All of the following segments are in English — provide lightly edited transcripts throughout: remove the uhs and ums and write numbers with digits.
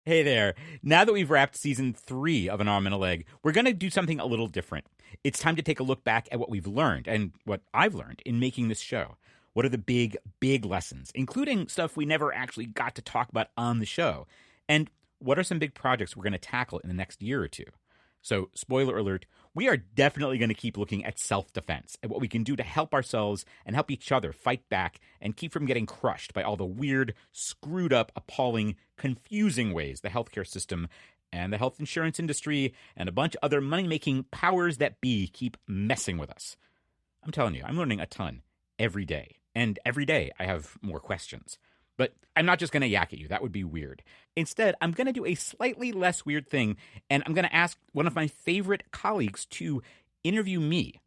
Hey there. Now that we've wrapped season 3 of An Arm and a Leg, we're going to do something a little different. It's time to take a look back at what we've learned and what I've learned in making this show. What are the big lessons, including stuff we never actually got to talk about on the show? And what are some big projects we're going to tackle in the next year or two? So, spoiler alert, we are definitely going to keep looking at self-defense, at what we can do to help ourselves and help each other fight back and keep from getting crushed by all the weird, screwed up, appalling, confusing ways the healthcare system and the health insurance industry and a bunch of other money-making powers that be keep messing with us. I'm telling you, I'm learning a ton every day. And every day I have more questions. But I'm not just going to yak at you. That would be weird. Instead, I'm going to do a slightly less weird thing, and I'm going to ask one of my favorite colleagues to interview me.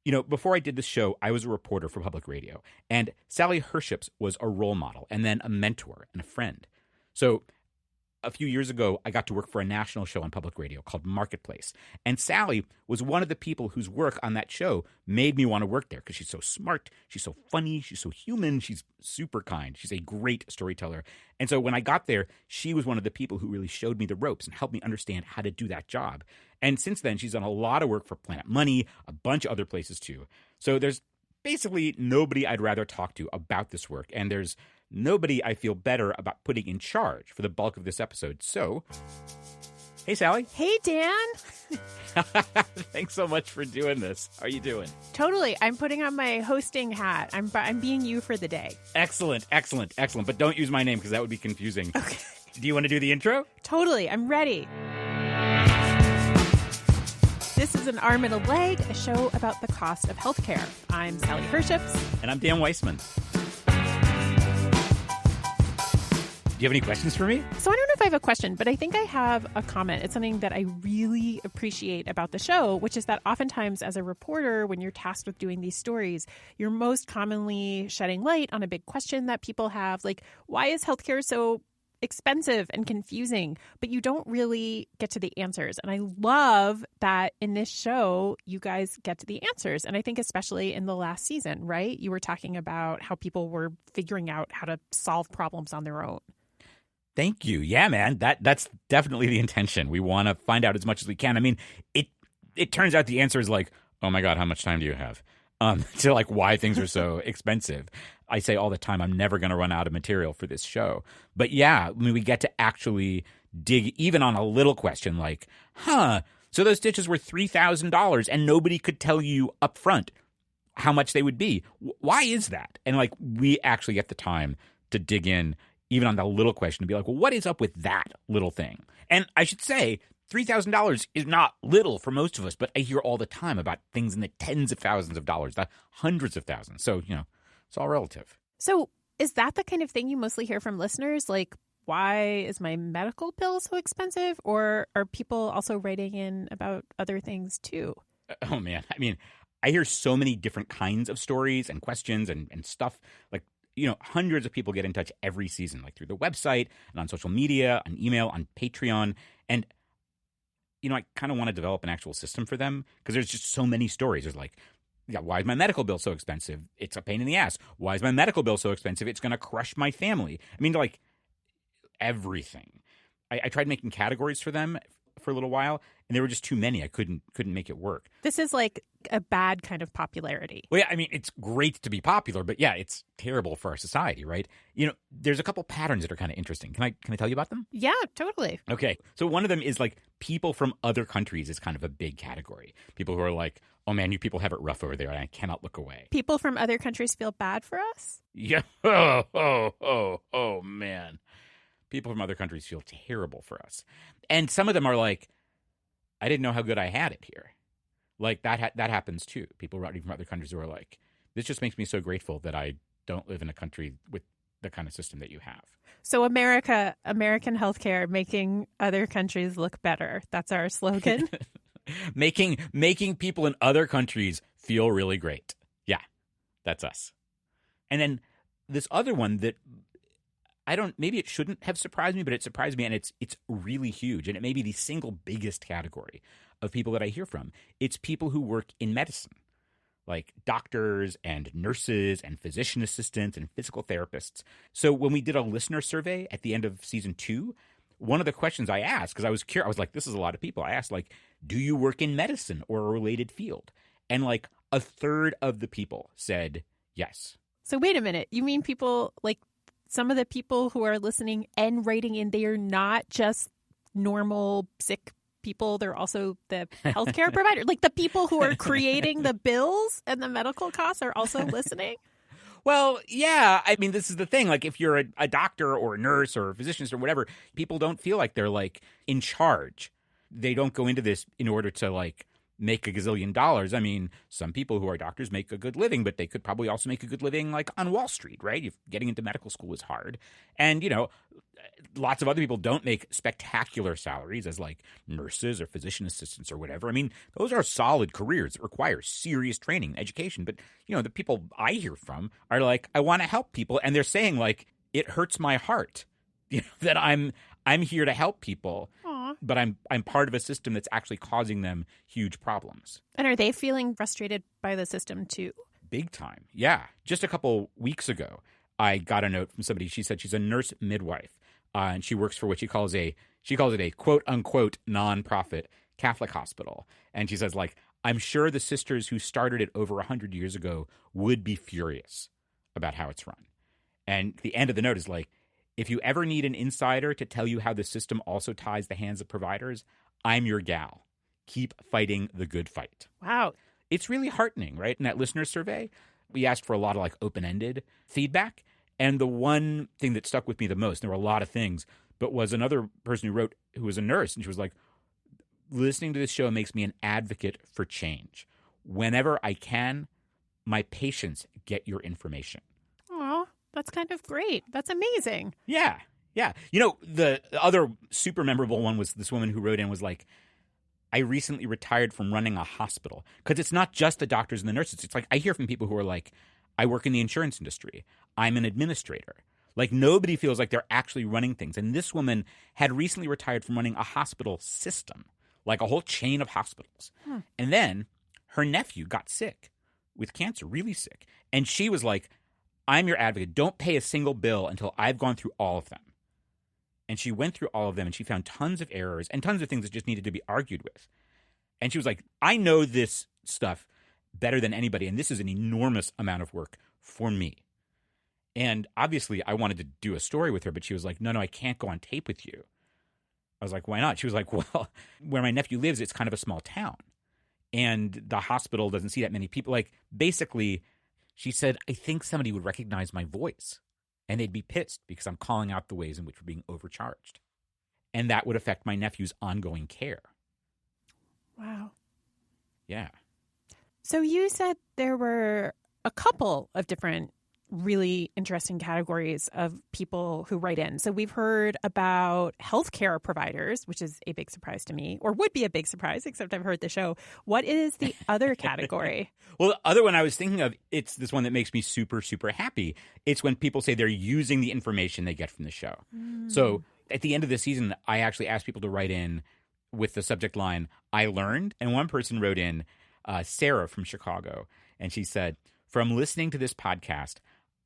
You know, before I did this show, I was a reporter for public radio, and Sally Herships was a role model and then a mentor and a friend. So a few years ago, I got to work for a national show on public radio called Marketplace. And Sally was one of the people whose work on that show made me want to work there because she's so smart, she's so funny, she's so human, she's super kind, she's a great storyteller. And so when I got there, she was one of the people who really showed me the ropes and helped me understand how to do that job. And since then, she's done a lot of work for Planet Money, a bunch of other places too. So there's basically nobody I'd rather talk to about this work. And there's nobody I feel better about putting in charge for the bulk of this episode. So, hey, Sally. Hey, Dan. Thanks so much for doing this. How are you doing? Totally. I'm putting on my hosting hat. I'm being you for the day. Excellent. But don't use my name because that would be confusing. Okay. Do you want to do the intro? Totally. I'm ready. This is An Arm and a Leg, a show about the cost of healthcare. I'm Sally Herships. And I'm Dan Weissmann. Do you have any questions for me? So I don't know if I have a question, but I think I have a comment. It's something that I really appreciate about the show, which is that oftentimes as a reporter, when you're tasked with doing these stories, you're most commonly shedding light on a big question that people have, like, why is healthcare so expensive and confusing? But you don't really get to the answers. And I love that in this show, you guys get to the answers. And I think especially in the last season, right? You were talking about how people were figuring out how to solve problems on their own. Thank you. Yeah, man, that's definitely the intention. We want to find out as much as we can. I mean, it turns out the answer is like, oh my God, how much time do you have? To like why things are so expensive. I say all the time, I'm never going to run out of material for this show. But yeah, I mean, we get to actually dig even on a little question like, so those stitches were $3,000 and nobody could tell you up front how much they would be. Why is that? And like, we actually get the time to dig in even on the little question, to be like, well, what is up with that little thing? And I should say, $3,000 is not little for most of us, but I hear all the time about things in the tens of thousands of dollars, the hundreds of thousands. So, you know, it's all relative. So is that the kind of thing you mostly hear from listeners? Like, why is my medical bill so expensive? Or are people also writing in about other things too? Oh, man. I mean, I hear so many different kinds of stories and questions and stuff. Like, you know, hundreds of people get in touch every season, like through the website and on social media, on email, on Patreon. And, you know, I kind of want to develop an actual system for them because there's just so many stories. There's like, yeah, why is my medical bill so expensive? It's a pain in the ass. Why is my medical bill so expensive? It's going to crush my family. I mean, like everything. I tried making categories for them for a little while, and there were just too many. I couldn't make it work. This is like a bad kind of popularity. Well, yeah, I mean, it's great to be popular, but yeah, it's terrible for our society, right? You know, there's a couple patterns that are kind of interesting. Can I tell you about them? Yeah, totally. Okay. So one of them is like people from other countries is kind of a big category. People who are like, oh man, you people have it rough over there and I cannot look away. People from other countries feel bad for us? Yeah. Oh, man. People from other countries feel terrible for us. And some of them are like, I didn't know how good I had it here. Like that happens too. People writing from other countries who are like, this just makes me so grateful that I don't live in a country with the kind of system that you have. So American healthcare making other countries look better. That's our slogan. making people in other countries feel really great. Yeah, that's us. And then this other one that maybe it shouldn't have surprised me, but it surprised me, and it's really huge, and it may be the single biggest category of people that I hear from. It's people who work in medicine, like doctors and nurses and physician assistants and physical therapists. So when we did a listener survey at the end of season 2, one of the questions I asked, because I was curious, I was like, this is a lot of people. I asked, like, do you work in medicine or a related field? And like a third of the people said yes. So wait a minute. You mean people, like some of the people who are listening and writing in, they are not just normal sick people. They're also the healthcare provider. Like the people who are creating the bills and the medical costs are also listening? Well, yeah. I mean, this is the thing. Like, if you're a doctor or a nurse or a physician or whatever, people don't feel like they're, like, in charge. They don't go into this in order to, like, make a gazillion dollars. I mean, some people who are doctors make a good living, but they could probably also make a good living, like, on Wall Street, right? If getting into medical school is hard. And, you know, lots of other people don't make spectacular salaries as, like, nurses or physician assistants or whatever. I mean, those are solid careers that require serious training and education. But, you know, the people I hear from are like, I want to help people. And they're saying, like, it hurts my heart, you know, that I'm here to help people. Aww. But I'm part of a system that's actually causing them huge problems. And are they feeling frustrated by the system too? Big time. Yeah. Just a couple weeks ago, I got a note from somebody. She said she's a nurse midwife. And she works for what she calls it a quote unquote nonprofit Catholic hospital. And she says, like, I'm sure the sisters who started it over 100 years ago would be furious about how it's run. And the end of the note is like, if you ever need an insider to tell you how the system also ties the hands of providers, I'm your gal. Keep fighting the good fight. Wow. It's really heartening, right? In that listener survey, we asked for a lot of like open-ended feedback. And the one thing that stuck with me the most, there were a lot of things, but was another person who wrote, who was a nurse, and she was like, listening to this show makes me an advocate for change. Whenever I can, my patients get your information. Aw, that's kind of great. That's amazing. Yeah, yeah. You know, the other super memorable one was this woman who wrote in was like, I recently retired from running a hospital. Because it's not just the doctors and the nurses. It's like, I hear from people who are like, I work in the insurance industry. I'm an administrator. Like, nobody feels like they're actually running things. And this woman had recently retired from running a hospital system, like a whole chain of hospitals. And then her nephew got sick with cancer, really sick. And she was like, I'm your advocate. Don't pay a single bill until I've gone through all of them. And she went through all of them, and she found tons of errors and tons of things that just needed to be argued with. And she was like, I know this stuff better than anybody, and this is an enormous amount of work for me. And obviously, I wanted to do a story with her, but she was like, no, I can't go on tape with you. I was like, why not? She was like, well, where my nephew lives, it's kind of a small town. And the hospital doesn't see that many people. Like, basically, she said, I think somebody would recognize my voice. And they'd be pissed because I'm calling out the ways in which we're being overcharged. And that would affect my nephew's ongoing care. Wow. Yeah. So you said there were a couple of different really interesting categories of people who write in. So we've heard about healthcare providers, which is a big surprise to me, or would be a big surprise, except I've heard the show. What is the other category? Well, the other one I was thinking of, it's this one that makes me super, super happy. It's when people say they're using the information they get from the show. So at the end of the season, I actually asked people to write in with the subject line, I learned. And one person wrote in, Sarah from Chicago, and she said, from listening to this podcast,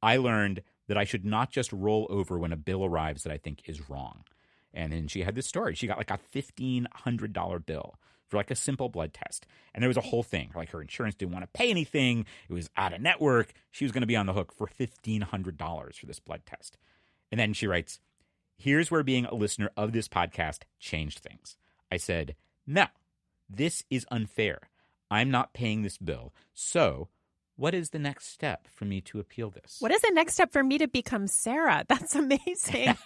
I learned that I should not just roll over when a bill arrives that I think is wrong. And then she had this story. She got like a $1,500 bill for like a simple blood test. And there was a whole thing. Like her insurance didn't want to pay anything. It was out of network. She was going to be on the hook for $1,500 for this blood test. And then she writes, here's where being a listener of this podcast changed things. I said, no, this is unfair. I'm not paying this bill. So what is the next step for me to appeal this? What is the next step for me to become Sarah? That's amazing.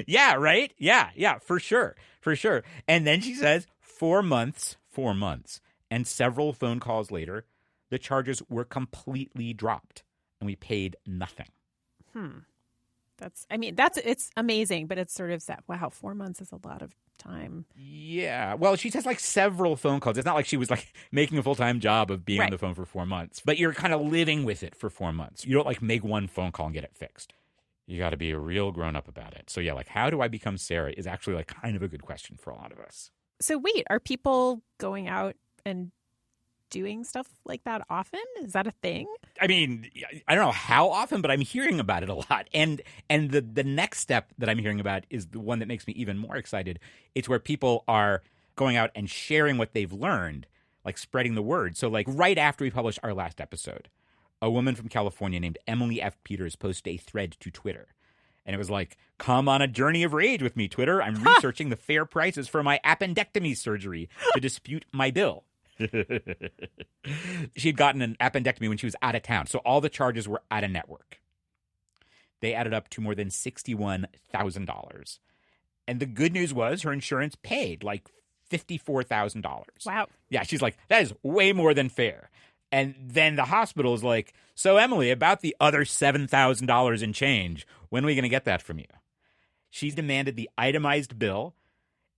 Yeah, right? Yeah, for sure. For sure. And then she says 4 months, and several phone calls later, the charges were completely dropped and we paid nothing. It's amazing, but it's sort of sad. Wow, 4 months is a lot of time. Yeah. Well, she says like several phone calls. It's not like she was like making a full-time job of being on the phone for 4 months, but you're kind of living with it for 4 months. You don't like make one phone call and get it fixed. You got to be a real grown-up about it. So yeah, like how do I become Sarah is actually like kind of a good question for a lot of us. So wait, are people going out and doing stuff like that often? Is that a thing? I mean, I don't know how often, but I'm hearing about it a lot. And the next step that I'm hearing about is the one that makes me even more excited. It's where people are going out and sharing what they've learned, like spreading the word. So like right after we published our last episode, a woman from California named Emily F. Peters posted a thread to Twitter. And it was like, come on a journey of rage with me, Twitter. I'm researching the fair prices for my appendectomy surgery to dispute my bill. She had gotten an appendectomy when she was out of town, so all the charges were out of network. They added up to more than $61,000. And the good news was her insurance paid like $54,000. Wow. Yeah, she's like, that is way more than fair. And then the hospital is like, so Emily, about the other $7,000 in change, when are we going to get that from you? She demanded the itemized bill.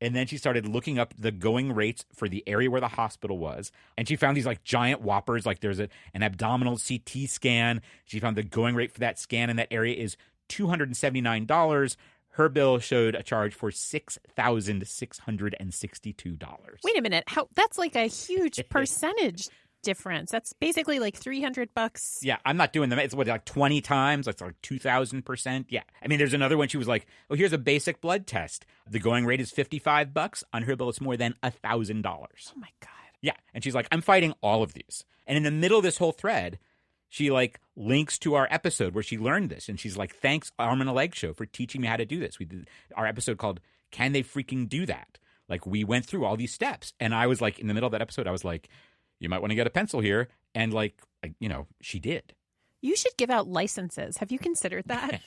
And then she started looking up the going rates for the area where the hospital was. And she found these like giant whoppers, like there's an abdominal CT scan. She found the going rate for that scan in that area is $279. Her bill showed a charge for $6,662. Wait a minute. That's like a huge percentage difference. That's basically like $300. Yeah, I'm not doing them. It's what, like 20 times? That's like 2,000%. Yeah. I mean, there's another one. She was like, oh, here's a basic blood test. The going rate is $55. On her bill, it's more than $1,000. Oh my God. Yeah. And she's like, I'm fighting all of these. And in the middle of this whole thread, she like links to our episode where she learned this. And she's like, thanks, Arm and a Leg Show, for teaching me how to do this. We did our episode called Can They Freaking Do That? Like, we went through all these steps. And I was like, in the middle of that episode, I was like, you might want to get a pencil here. And like, you know, she did. You should give out licenses. Have you considered that?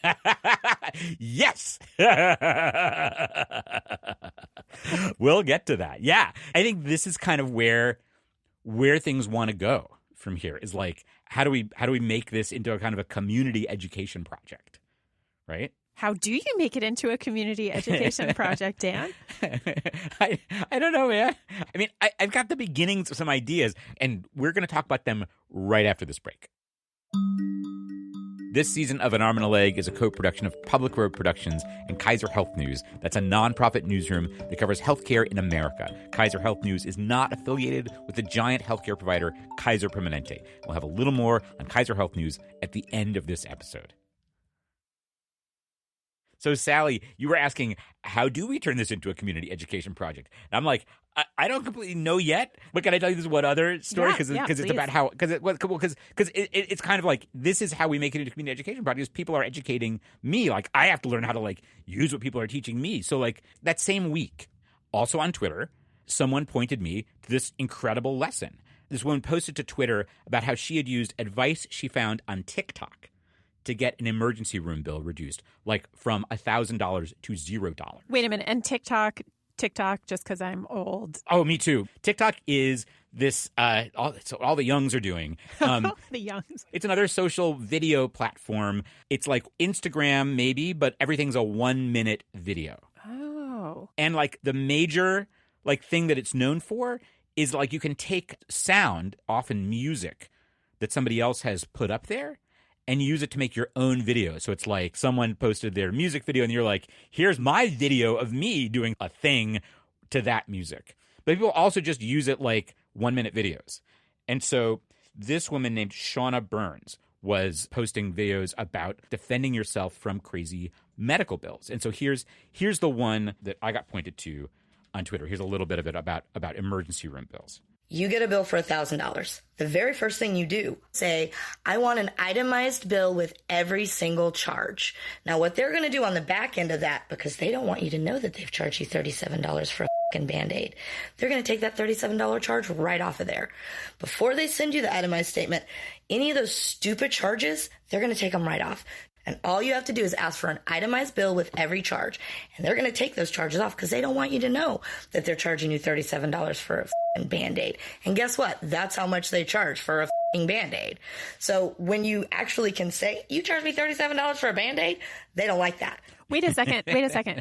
Yes. We'll get to that. Yeah. I think this is kind of where things want to go from here, is like, how do we make this into a kind of a community education project? Right? How do you make it into a community education project, Dan? I don't know, man. I mean, I've got the beginnings of some ideas, and we're going to talk about them right after this break. This season of An Arm and a Leg is a co-production of Public Road Productions and Kaiser Health News. That's a nonprofit newsroom that covers healthcare in America. Kaiser Health News is not affiliated with the giant healthcare provider Kaiser Permanente. We'll have a little more on Kaiser Health News at the end of this episode. So, Sally, you were asking, how do we turn this into a community education project? And I'm like, I don't completely know yet. But can I tell you this one other story? Because it's about how it's kind of like, this is how we make it into a community education project. Is people are educating me. Like, I have to learn how to like use what people are teaching me. So like that same week, also on Twitter, someone pointed me to this incredible lesson. This woman posted to Twitter about how she had used advice she found on TikTok to get an emergency room bill reduced, like from $1,000 to $0. Wait a minute. And TikTok, just because I'm old. Oh, me too. TikTok is this, all the youngs are doing. The youngs. It's another social video platform. It's like Instagram, maybe, but everything's a 1-minute video. Oh. And like the major like thing that it's known for is like you can take sound, often music, that somebody else has put up there, and use it to make your own video. So it's like someone posted their music video and you're like, here's my video of me doing a thing to that music. But people also just use it like 1-minute videos. And so this woman named Shauna Burns was posting videos about defending yourself from crazy medical bills. And so here's the one that I got pointed to on Twitter. Here's a little bit of it about emergency room bills. You get a bill for $1,000. The very first thing you do, say, I want an itemized bill with every single charge. Now, what they're going to do on the back end of that, because they don't want you to know that they've charged you $37 for a fucking Band-Aid, they're going to take that $37 charge right off of there. Before they send you the itemized statement, any of those stupid charges, they're going to take them right off. And all you have to do is ask for an itemized bill with every charge. And they're going to take those charges off because they don't want you to know that they're charging you $37 for a f***ing Band-Aid. And guess what? That's how much they charge for a f***ing Band-Aid. So when you actually can say, you charge me $37 for a Band-Aid, they don't like that. Wait a second.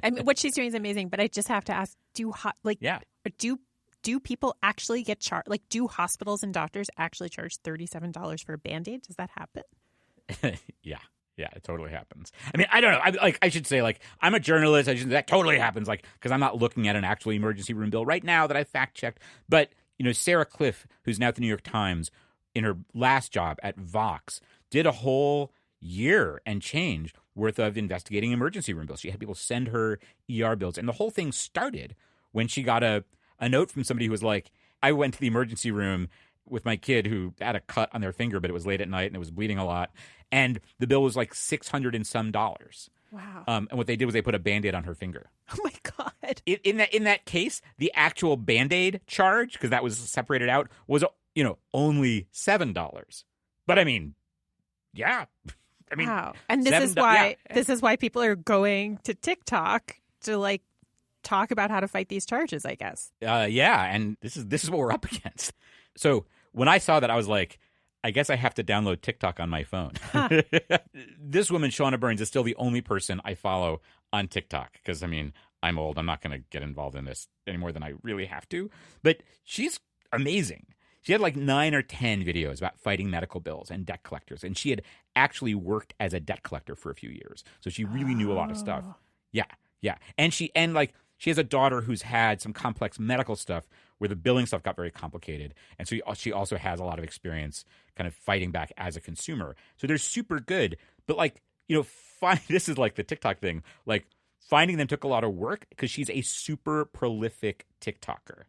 I mean, what she's doing is amazing, but I just have to ask, do people actually get charged? Like, do hospitals and doctors actually charge $37 for a Band-Aid? Does that happen? Yeah. Yeah, it totally happens. I mean, I don't know. I should say, like, I'm a journalist. That totally happens, like, because I'm not looking at an actual emergency room bill right now that I fact checked. But Sarah Cliff, who's now at the New York Times, in her last job at Vox, did a whole year and change worth of investigating emergency room bills. She had people send her ER bills. And the whole thing started when she got a note from somebody who was like, I went to the emergency room with my kid who had a cut on their finger, but it was late at night and it was bleeding a lot. And the bill was like $600 and some. Wow. And what they did was they put a Band-Aid on her finger. Oh, my God. In that case, the actual Band-Aid charge, because that was separated out, was, only $7. But I mean, yeah. Wow. And this is why people are going to TikTok to talk about how to fight these charges, I guess. Yeah. And this is what we're up against. So when I saw that, I was like, I guess I have to download TikTok on my phone. Huh. This woman, Shauna Burns, is still the only person I follow on TikTok because, I'm old. I'm not going to get involved in this any more than I really have to. But she's amazing. She had 9 or 10 videos about fighting medical bills and debt collectors. And she had actually worked as a debt collector for a few years. So she really knew a lot of stuff. Yeah. Yeah. And she has a daughter who's had some complex medical stuff where the billing stuff got very complicated. And so she also has a lot of experience kind of fighting back as a consumer. So they're super good. But this is like the TikTok thing. Finding them took a lot of work because she's a super prolific TikToker.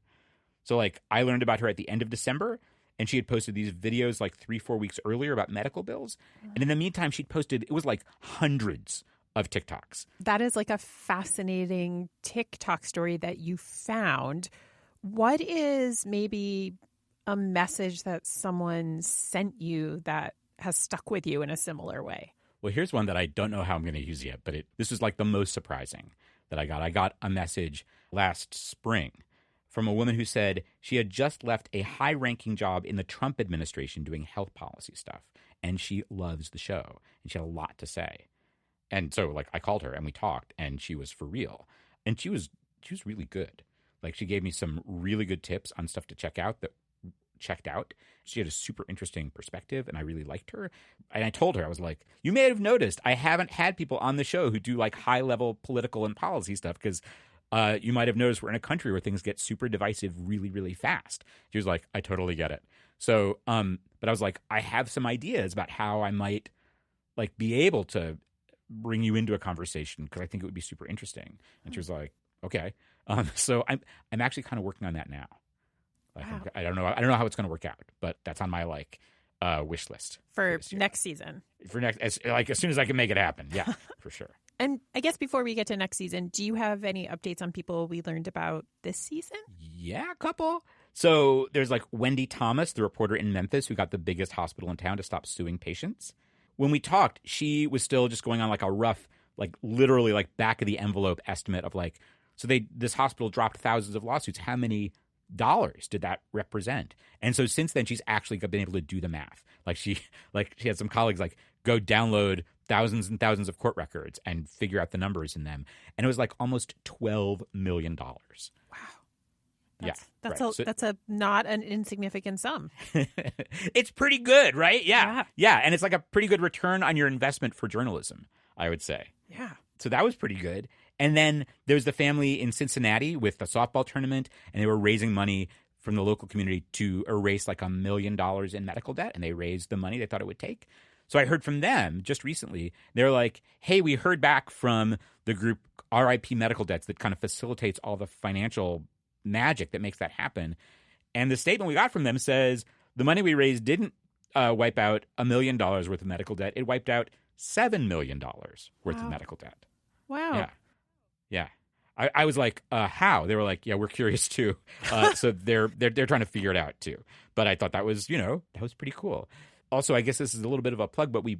So I learned about her at the end of December, and she had posted these videos 3-4 weeks earlier about medical bills. And in the meantime, she'd posted, it was hundreds of TikToks. That is a fascinating TikTok story that you found. What is maybe a message that someone sent you that has stuck with you in a similar way? Well, here's one that I don't know how I'm going to use yet, but this was the most surprising that I got. I got a message last spring from a woman who said she had just left a high-ranking job in the Trump administration doing health policy stuff, and she loves the show, and she had a lot to say. And so, I called her, and we talked, and she was for real. And she was really good. She gave me some really good tips on stuff to check out that checked out. She had a super interesting perspective, and I really liked her. And I told her, I was like, you may have noticed I haven't had people on the show who do high-level political and policy stuff because you might have noticed we're in a country where things get super divisive really, really fast. She was like, I totally get it. So, but I was like, I have some ideas about how I might be able to bring you into a conversation because I think it would be super interesting. And she was like, okay. So I'm actually kind of working on that now. Wow. I don't know how it's going to work out, but that's on my wish list for next season. As soon as I can make it happen. Yeah, for sure. And I guess before we get to next season, do you have any updates on people we learned about this season? Yeah, a couple. So there's Wendy Thomas, the reporter in Memphis who got the biggest hospital in town to stop suing patients. When we talked, she was still just going on a rough, literally back of the envelope estimate of so this hospital dropped thousands of lawsuits. How many dollars did that represent? And so since then, she's actually been able to do the math. She had some colleagues go download thousands and thousands of court records and figure out the numbers in them. And it was almost $12 million. Wow. That's a not an insignificant sum. It's pretty good, right? Yeah. And it's a pretty good return on your investment for journalism, I would say. Yeah. So that was pretty good. And then there's the family in Cincinnati with the softball tournament, and they were raising money from the local community to erase $1 million in medical debt, and they raised the money they thought it would take. So I heard from them just recently. They're like, hey, we heard back from the group RIP Medical Debts that kind of facilitates all the financial magic that makes that happen. And the statement we got from them says the money we raised didn't wipe out $1 million worth of medical debt. It wiped out $7 million worth of medical debt. Wow. Yeah. I was like, how? They were like, yeah, we're curious too. So they're trying to figure it out too. But I thought that was pretty cool. Also, I guess this is a little bit of a plug, but we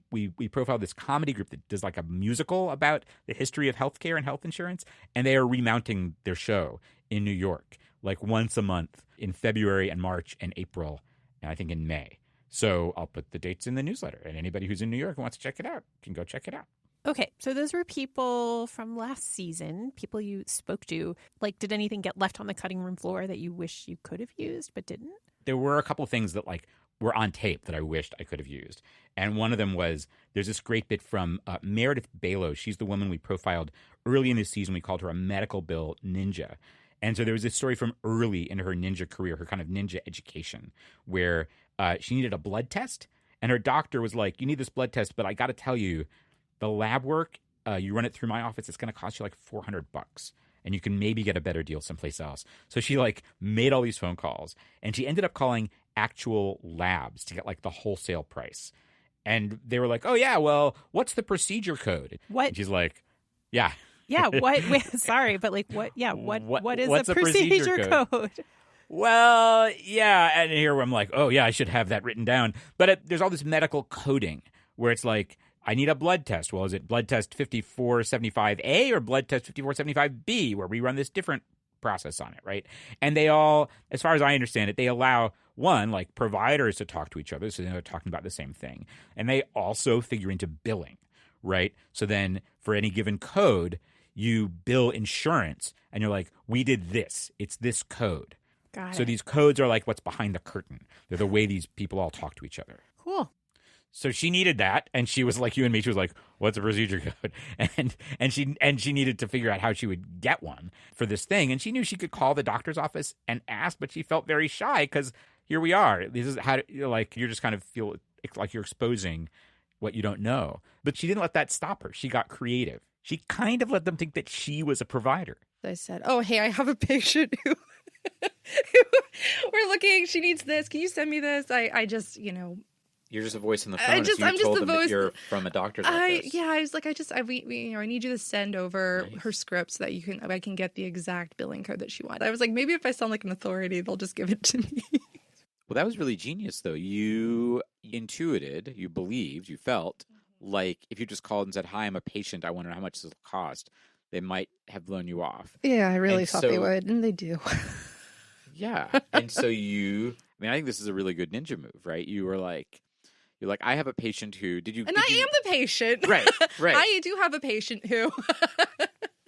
profiled this comedy group that does a musical about the history of healthcare and health insurance, and they are remounting their show in New York once a month in February and March and April, and I think in May. So I'll put the dates in the newsletter, and anybody who's in New York and wants to check it out can go check it out. Okay, so those were people from last season, people you spoke to. Did anything get left on the cutting room floor that you wish you could have used but didn't? There were a couple of things that were on tape that I wished I could have used. And one of them was there's this great bit from Meredith Balo. She's the woman we profiled early in this season. We called her a medical bill ninja. And so there was this story from early in her ninja career, her kind of ninja education, where she needed a blood test. And her doctor was like, you need this blood test, but I got to tell you, the lab work, you run it through my office, it's going to cost you like $400. And you can maybe get a better deal someplace else. So she like made all these phone calls. And she ended up calling actual labs to get like the wholesale price. And they were like, oh, yeah, well, what's the procedure code? What? And she's like, yeah. Yeah, what? Wait, sorry, but like what? Yeah, what is what's the procedure code? Well, yeah, and here I'm like, oh, yeah, I should have that written down. But there's all this medical coding where it's like, I need a blood test. Well, is it blood test 5475A or blood test 5475B, where we run this different process on it, right? And they all, as far as I understand it, they allow, one, like providers to talk to each other, so they're talking about the same thing. And they also figure into billing, right? So then for any given code, you bill insurance, and you're like, we did this. It's this code. Got so it. these codes are like what's behind the curtain. They're the way these people all talk to each other. Cool. So she needed that, and she was like you and me. She was like, "What's a procedure code?" And she needed to figure out how she would get one for this thing. And she knew she could call the doctor's office and ask, but she felt very shy because here we are. This is how like you're just kind of feel like you're exposing what you don't know. But she didn't let that stop her. She got creative. She kind of let them think that she was a provider. I said, "Oh, hey, I have a patient who we're looking. She needs this. Can you send me this? I just, you know." You're just a voice in the phone. I'm just told the them that voice. you're from a doctor's office. I was like, I need you to send over her script so that I can get the exact billing code that she wants. I was like, maybe if I sound like an authority, they'll just give it to me. Well, that was really genius, though. You intuited, you believed, you felt like if you just called and said, "Hi, I'm a patient. I want to know how much this will cost," they might have blown you off. Yeah, I really And thought so- they would, and they do. Yeah. And so I think this is a really good ninja move, right? You're like, I have a patient who, And I am the patient. Right. I do have a patient who.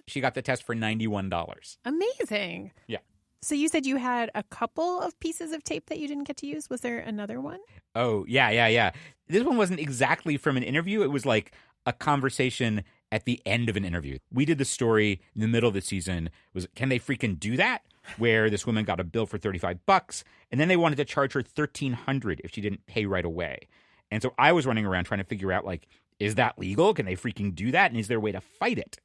She got the test for $91. Amazing. Yeah. So you said you had a couple of pieces of tape that you didn't get to use. Was there another one? Oh, yeah. This one wasn't exactly from an interview. It was like a conversation at the end of an interview. We did the story in the middle of the season. Was can they freaking do that? Where this woman got a bill for $35, and then they wanted to charge her $1,300 if she didn't pay right away. And so I was running around trying to figure out, like, is that legal? Can they freaking do that? And is there a way to fight it?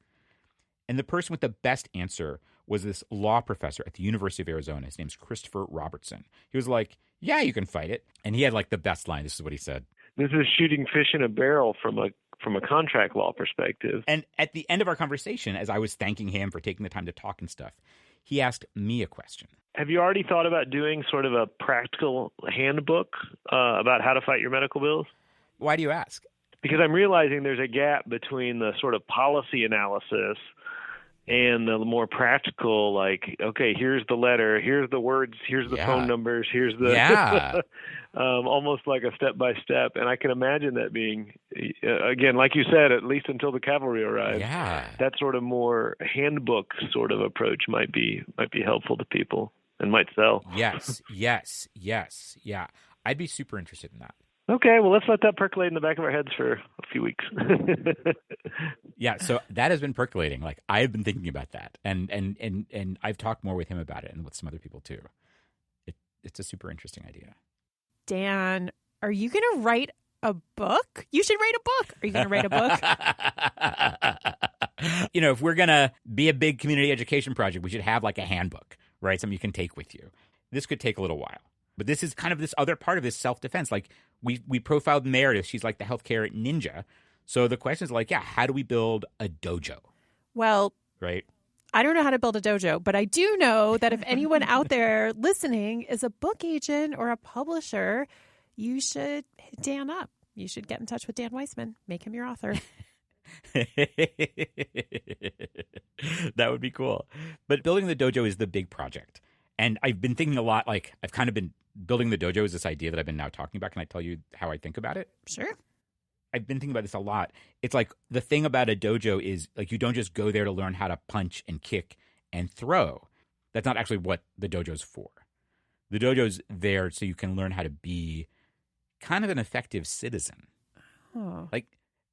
And the person with the best answer was this law professor at the University of Arizona. His name's Christopher Robertson. He was like, yeah, you can fight it. And he had like the best line. This is what he said. This is shooting fish in a barrel from a contract law perspective. And at the end of our conversation, as I was thanking him for taking the time to talk and stuff, he asked me a question. Have you already thought about doing sort of a practical handbook about how to fight your medical bills? Why do you ask? Because I'm realizing there's a gap between the sort of policy analysis and the more practical, like, okay, here's the letter, here's the words, here's the phone numbers, here's the almost like a step-by-step. And I can imagine that being, again, like you said, at least until the cavalry arrives, that sort of more handbook sort of approach might be helpful to people and might sell. Yes. Yeah. I'd be super interested in that. Okay, well, let's let that percolate in the back of our heads for a few weeks. Yeah, so that has been percolating. Like, I've been thinking about that, and I've talked more with him about it and with some other people too. It's a super interesting idea. Dan, are you going to write a book? You should write a book. Are you going to write a book? You know, if we're going to be a big community education project, we should have like a handbook, right? Something you can take with you. This could take a little while. But this is kind of this other part of this self-defense. Like, we profiled Meredith. She's like the healthcare ninja. So the question is like, how do we build a dojo? Well, right? I don't know how to build a dojo, but I do know that if anyone out there listening is a book agent or a publisher, you should hit Dan up. You should get in touch with Dan Weissmann. Make him your author. That would be cool. But building the dojo is the big project. And I've been thinking a lot, like, I've kind of been building the dojo is this idea that I've been now talking about. Can I tell you how I think about it? Sure. I've been thinking about this a lot. It's like the thing about a dojo is like you don't just go there to learn how to punch and kick and throw. That's not actually what the dojo's for. The dojo's there so you can learn how to be kind of an effective citizen. Oh. Like,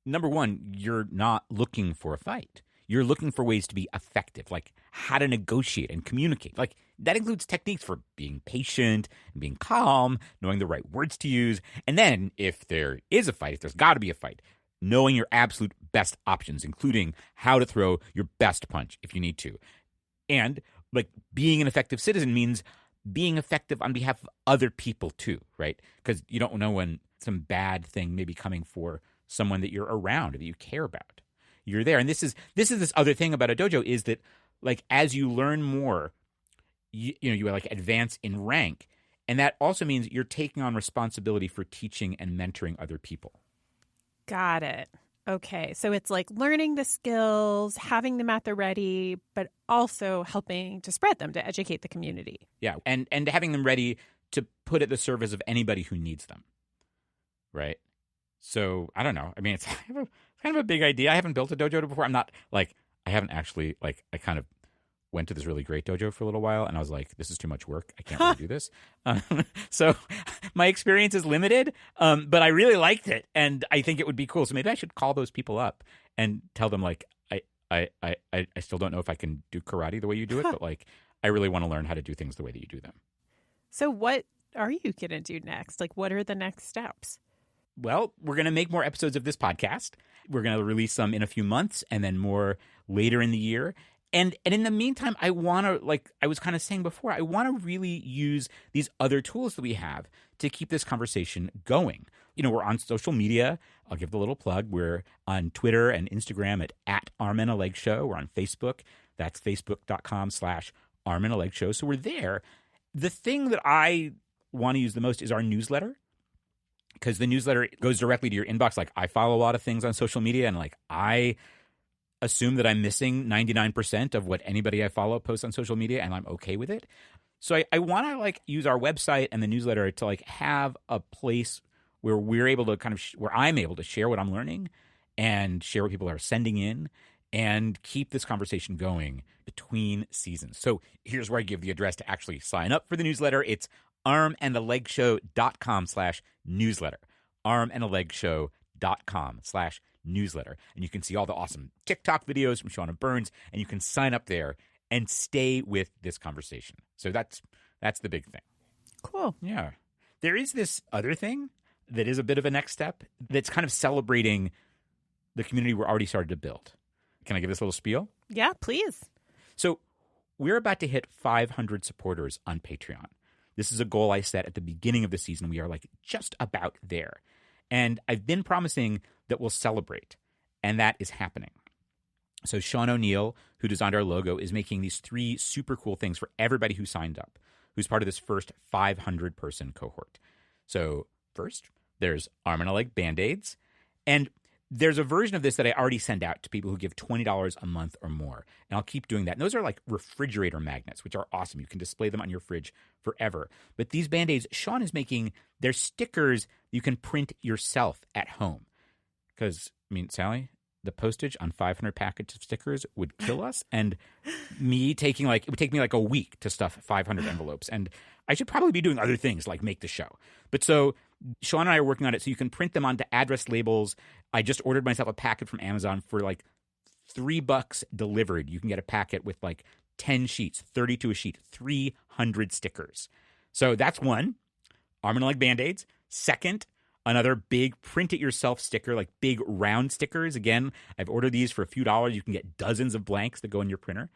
number one, you're not looking for a fight. You're looking for ways to be effective, like how to negotiate and communicate. Like that includes techniques for being patient and being calm, knowing the right words to use. And then if there is a fight, if there's got to be a fight, knowing your absolute best options, including how to throw your best punch if you need to. And like being an effective citizen means being effective on behalf of other people too, right? Because you don't know when some bad thing may be coming for someone that you're around or that you care about. You're there. And this is this other thing about a dojo is that like as you learn more, you like advance in rank. And that also means you're taking on responsibility for teaching and mentoring other people. Got it. Okay. So it's like learning the skills, having them at the ready, but also helping to spread them, to educate the community. Yeah. And having them ready to put at the service of anybody who needs them. Right. So I don't know. I mean, it's kind of a big idea. I haven't built a dojo before. I'm not like, I haven't actually like, I kind of went to this really great dojo for a little while and I was like, this is too much work. I can't really do this. So my experience is limited, but I really liked it and I think it would be cool. So maybe I should call those people up and tell them like, I still don't know if I can do karate the way you do it, but like, I really want to learn how to do things the way that you do them. So what are you going to do next? Like, what are the next steps? Well, we're going to make more episodes of this podcast. We're going to release some in a few months and then more later in the year. And in the meantime, I want to, like I was kind of saying before, I want to really use these other tools that we have to keep this conversation going. You know, we're on social media. I'll give the little plug. We're on Twitter and Instagram at Arm and a Leg Show. We're on Facebook. That's facebook.com/Arm and a Leg Show. So we're there. The thing that I want to use the most is our newsletter, because the newsletter goes directly to your inbox. Like I follow a lot of things on social media and like I assume that I'm missing 99% of what anybody I follow posts on social media, and I'm okay with it. So I want to like use our website and the newsletter to like have a place where we're able to kind of where I'm able to share what I'm learning and share what people are sending in and keep this conversation going between seasons. So here's where I give the address to actually sign up for the newsletter. It's armandalegshow.com/newsletter. armandalegshow.com/newsletter. And you can see all the awesome TikTok videos from Shauna Burns, and you can sign up there and stay with this conversation. So that's the big thing. Cool. Yeah. There is this other thing that is a bit of a next step that's kind of celebrating the community we're already started to build. Can I give this little spiel? Yeah, please. So we're about to hit 500 supporters on Patreon. This is a goal I set at the beginning of the season. We are like just about there. And I've been promising that we'll celebrate, and that is happening. So Sean O'Neill, who designed our logo, is making these 3 super cool things for everybody who signed up, who's part of this first 500-person cohort. So first, there's arm and a leg Band-Aids. And there's a version of this that I already send out to people who give $20 a month or more. And I'll keep doing that. And those are like refrigerator magnets, which are awesome. You can display them on your fridge forever. But these Band-Aids, Sean is making, they're stickers you can print yourself at home. Because, I mean, Sally, the postage on 500 packets of stickers would kill us. And me taking it would take me like a week to stuff 500 envelopes. And I should probably be doing other things like make the show. But so Sean and I are working on it so you can print them onto address labels. I just ordered myself a packet from Amazon for like $3 delivered. You can get a packet with like 10 sheets, 32 a sheet, 300 stickers. So that's one, arm and leg Band-Aids. Second, another big print-it-yourself sticker, like big round stickers. Again, I've ordered these for a few dollars. You can get dozens of blanks that go in your printer.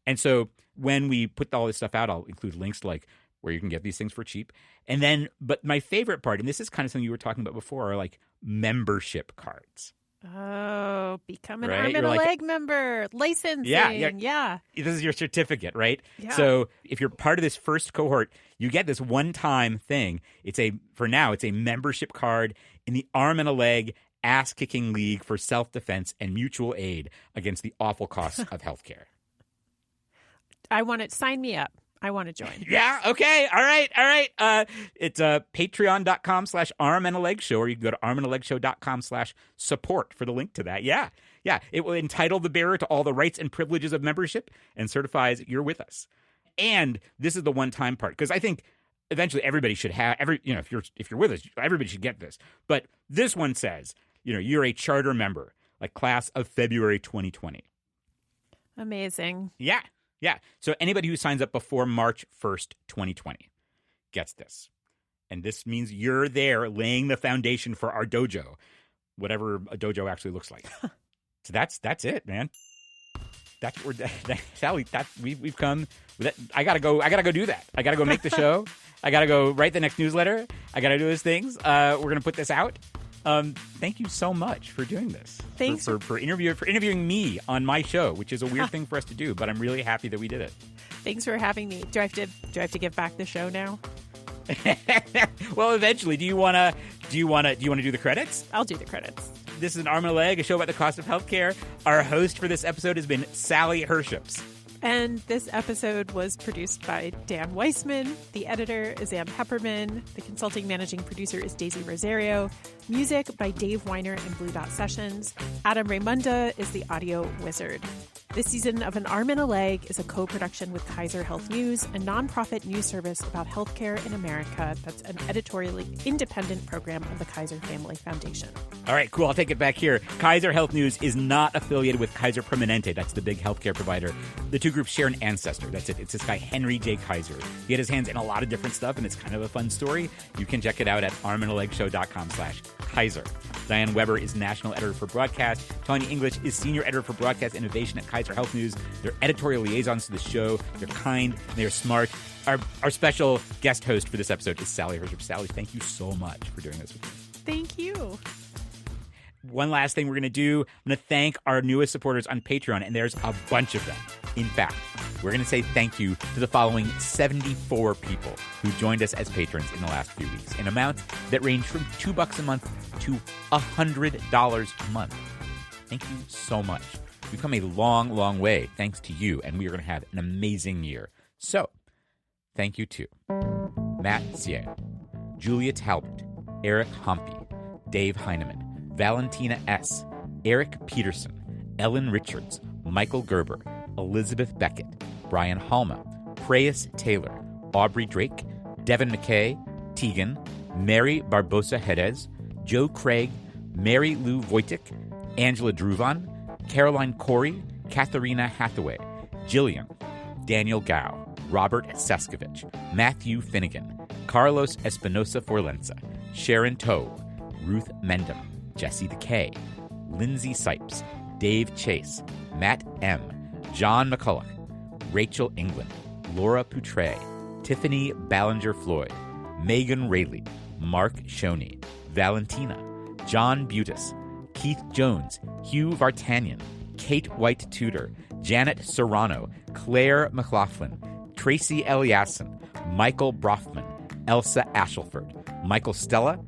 And so when we put all this stuff out, I'll include links to like where you can get these things for cheap. And then, but my favorite part, and this is kind of something you were talking about before, are like membership cards. Oh, become an right? arm and a leg member. Licensing. Yeah. This is your certificate, right? Yeah. So if you're part of this first cohort, you get this one-time thing. For now, it's a membership card in the Arm and a Leg Ass-Kicking League for Self-Defense and Mutual Aid Against the Awful Costs of Healthcare. I want it. Sign me up. I want to join. Yeah. Okay. All right. It's patreon.com/arm and a leg show, or you can go to armandalegshow.com/support for the link to that. Yeah. It will entitle the bearer to all the rights and privileges of membership and certifies you're with us. And this is the one-time part, because I think eventually everybody should have if you're with us, everybody should get this. But this one says, you're a charter member, like class of February 2020. Amazing. Yeah. Yeah. So anybody who signs up before March 1st, 2020 gets this. And this means you're there laying the foundation for our dojo, whatever a dojo actually looks like. So that's it, man. Sally, we've come. I gotta go do that. I gotta go make the show. I gotta go write the next newsletter. I gotta do those things. We're gonna put this out. Thank you so much for doing this. Thanks for interviewing me on my show, which is a weird thing for us to do, but I'm really happy that we did it. Thanks for having me. Do I have to give back the show now? Well, eventually. Do you wanna do the credits? I'll do the credits. This is An Arm and a Leg, a show about the cost of healthcare. Our host for this episode has been Sally Herships. And this episode was produced by Dan Weissmann. The editor is Ann Pepperman. The consulting managing producer is Daisy Rosario. Music by Dave Weiner and Blue Dot Sessions. Adam Raymunda is the audio wizard. This season of An Arm and a Leg is a co-production with Kaiser Health News, a nonprofit news service about healthcare in America that's an editorially independent program of the Kaiser Family Foundation. All right, cool. I'll take it back here. Kaiser Health News is not affiliated with Kaiser Permanente. That's the big healthcare provider. The two groups share an ancestor. That's it. It's this guy, Henry J. Kaiser. He had his hands in a lot of different stuff, and it's kind of a fun story. You can check it out at armandalegshow.com/Kaiser. Diane Weber is national editor for broadcast. Tanya English is senior editor for broadcast innovation at Kaiser Health News. They're editorial liaisons to the show. They're kind. They're smart. Our special guest host for this episode is Sally Herships. Sally, thank you so much for doing this with me. Thank you. One last thing we're going to do. I'm going to thank our newest supporters on Patreon, and there's a bunch of them. In fact, we're going to say thank you to the following 74 people who joined us as patrons in the last few weeks in amounts that range from $2 a month to $100 a month. Thank you so much. We've come a long, long way thanks to you, and we are going to have an amazing year. So, thank you to Matt Sien, Julia Talbot, Eric Hompey, Dave Heineman, Valentina S., Eric Peterson, Ellen Richards, Michael Gerber, Elizabeth Beckett, Brian Halma, Preyas Taylor, Aubrey Drake, Devin McKay, Tegan, Mary Barbosa Jerez, Joe Craig, Mary Lou Wojcik, Angela Druvan, Caroline Corey, Katharina Hathaway, Jillian, Daniel Gao, Robert Seskovich, Matthew Finnegan, Carlos Espinosa Forlenza, Sharon Toe, Ruth Mendham, Jesse the K, Lindsay Sipes, Dave Chase, Matt M., John McCulloch, Rachel England, Laura Poutre, Tiffany Ballinger-Floyd, Megan Rayleigh, Mark Shoney, Valentina, John Butis, Keith Jones, Hugh Vartanian, Kate White Tudor, Janet Serrano, Claire McLaughlin, Tracy Eliasson, Michael Brofman, Elsa Ashelford, Michael Stella,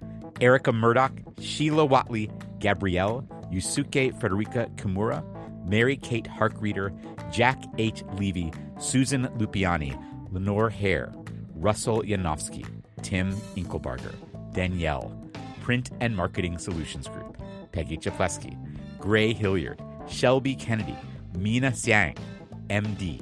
Erica Murdoch, Sheila Watley, Gabrielle, Yusuke Frederica Kimura, Mary Kate Harkreader, Jack H. Levy, Susan Lupiani, Lenore Hare, Russell Yanofsky, Tim Inkelbarger, Danielle, Print and Marketing Solutions Group, Peggy Chapleski, Gray Hilliard, Shelby Kennedy, Mina Siang, MD,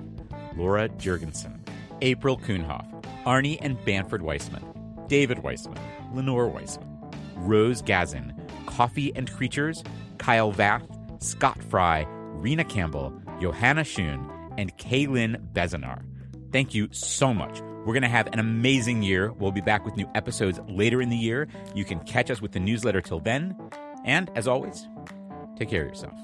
Laura Jurgensen, April Kuhnhoff, Arnie and Banford Weissman, David Weissman, Lenore Weissman, Rose Gazin, Coffee and Creatures, Kyle Vath, Scott Fry, Rena Campbell, Johanna Schoon, and Kaylin Bezanar. Thank you so much. We're going to have an amazing year. We'll be back with new episodes later in the year. You can catch us with the newsletter till then. And as always, take care of yourself.